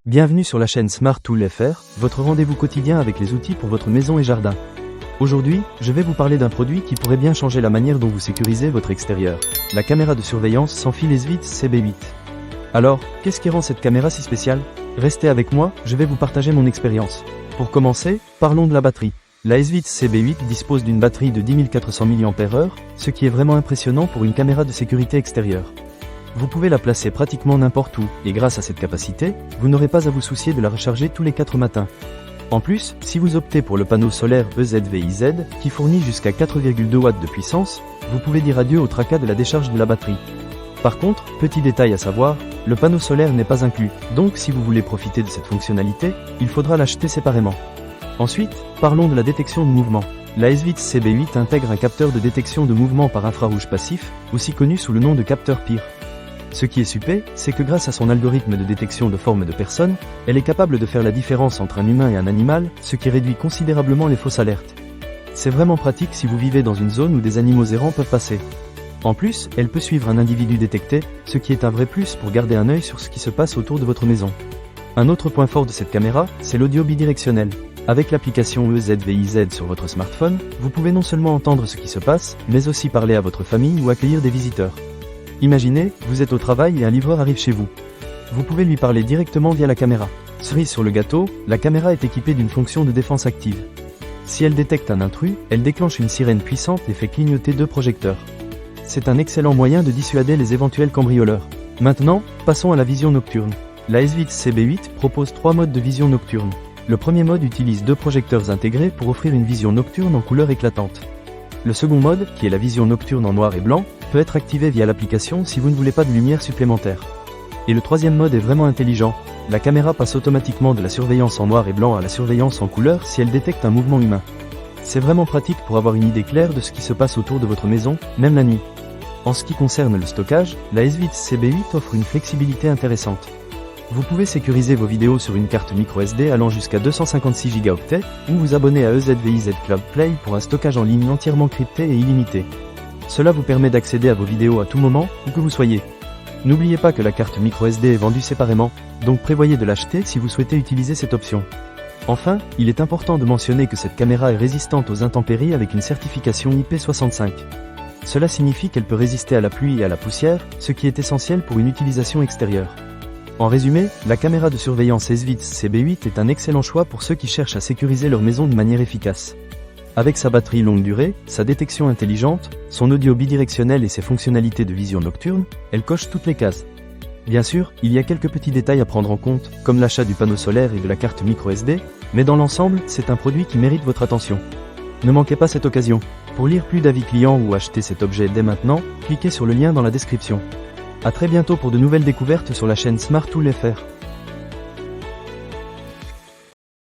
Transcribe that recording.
Bienvenue sur la chaîne Smart Tool FR, votre rendez-vous quotidien avec les outils pour votre maison et jardin. Aujourd'hui, je vais vous parler d'un produit qui pourrait bien changer la manière dont vous sécurisez votre extérieur. La caméra de surveillance sans fil Esvit CB8. Alors, qu'est-ce qui rend cette caméra si spéciale? Restez avec moi, je vais vous partager mon expérience. Pour commencer, parlons de la batterie. La Esvit CB8 dispose d'une batterie de 10 400 mAh, ce qui est vraiment impressionnant pour une caméra de sécurité extérieure. Vous pouvez la placer pratiquement n'importe où, et grâce à cette capacité, vous n'aurez pas à vous soucier de la recharger tous les 4 matins. En plus, si vous optez pour le panneau solaire EZVIZ, qui fournit jusqu'à 4,2 watts de puissance, vous pouvez dire adieu au tracas de la décharge de la batterie. Par contre, petit détail à savoir, le panneau solaire n'est pas inclus, donc si vous voulez profiter de cette fonctionnalité, il faudra l'acheter séparément. Ensuite, parlons de la détection de mouvement. La Esvit CB8 intègre un capteur de détection de mouvement par infrarouge passif, aussi connu sous le nom de capteur PIR. Ce qui est super, c'est que grâce à son algorithme de détection de forme de personne, elle est capable de faire la différence entre un humain et un animal, ce qui réduit considérablement les fausses alertes. C'est vraiment pratique si vous vivez dans une zone où des animaux errants peuvent passer. En plus, elle peut suivre un individu détecté, ce qui est un vrai plus pour garder un œil sur ce qui se passe autour de votre maison. Un autre point fort de cette caméra, c'est l'audio bidirectionnel. Avec l'application EZVIZ sur votre smartphone, vous pouvez non seulement entendre ce qui se passe, mais aussi parler à votre famille ou accueillir des visiteurs. Imaginez, vous êtes au travail et un livreur arrive chez vous. Vous pouvez lui parler directement via la caméra. Cerise sur le gâteau, la caméra est équipée d'une fonction de défense active. Si elle détecte un intrus, elle déclenche une sirène puissante et fait clignoter 2 projecteurs. C'est un excellent moyen de dissuader les éventuels cambrioleurs. Maintenant, passons à la vision nocturne. La Esvit CB8 propose 3 modes de vision nocturne. Le premier mode utilise 2 projecteurs intégrés pour offrir une vision nocturne en couleur éclatante. Le second mode, qui est la vision nocturne en noir et blanc, peut être activé via l'application si vous ne voulez pas de lumière supplémentaire. Et le troisième mode est vraiment intelligent. La caméra passe automatiquement de la surveillance en noir et blanc à la surveillance en couleur si elle détecte un mouvement humain. C'est vraiment pratique pour avoir une idée claire de ce qui se passe autour de votre maison, même la nuit. En ce qui concerne le stockage, la Esvit CB8 offre une flexibilité intéressante. Vous pouvez sécuriser vos vidéos sur une carte microSD allant jusqu'à 256 Go ou vous abonner à EZVIZ Cloud Play pour un stockage en ligne entièrement crypté et illimité. Cela vous permet d'accéder à vos vidéos à tout moment, où que vous soyez. N'oubliez pas que la carte microSD est vendue séparément, donc prévoyez de l'acheter si vous souhaitez utiliser cette option. Enfin, il est important de mentionner que cette caméra est résistante aux intempéries avec une certification IP65. Cela signifie qu'elle peut résister à la pluie et à la poussière, ce qui est essentiel pour une utilisation extérieure. En résumé, la caméra de surveillance Esvit CB8 est un excellent choix pour ceux qui cherchent à sécuriser leur maison de manière efficace. Avec sa batterie longue durée, sa détection intelligente, son audio bidirectionnel et ses fonctionnalités de vision nocturne, elle coche toutes les cases. Bien sûr, il y a quelques petits détails à prendre en compte, comme l'achat du panneau solaire et de la carte microSD, mais dans l'ensemble, c'est un produit qui mérite votre attention. Ne manquez pas cette occasion. Pour lire plus d'avis clients ou acheter cet objet dès maintenant, cliquez sur le lien dans la description. À très bientôt pour de nouvelles découvertes sur la chaîne Smart Tool FR.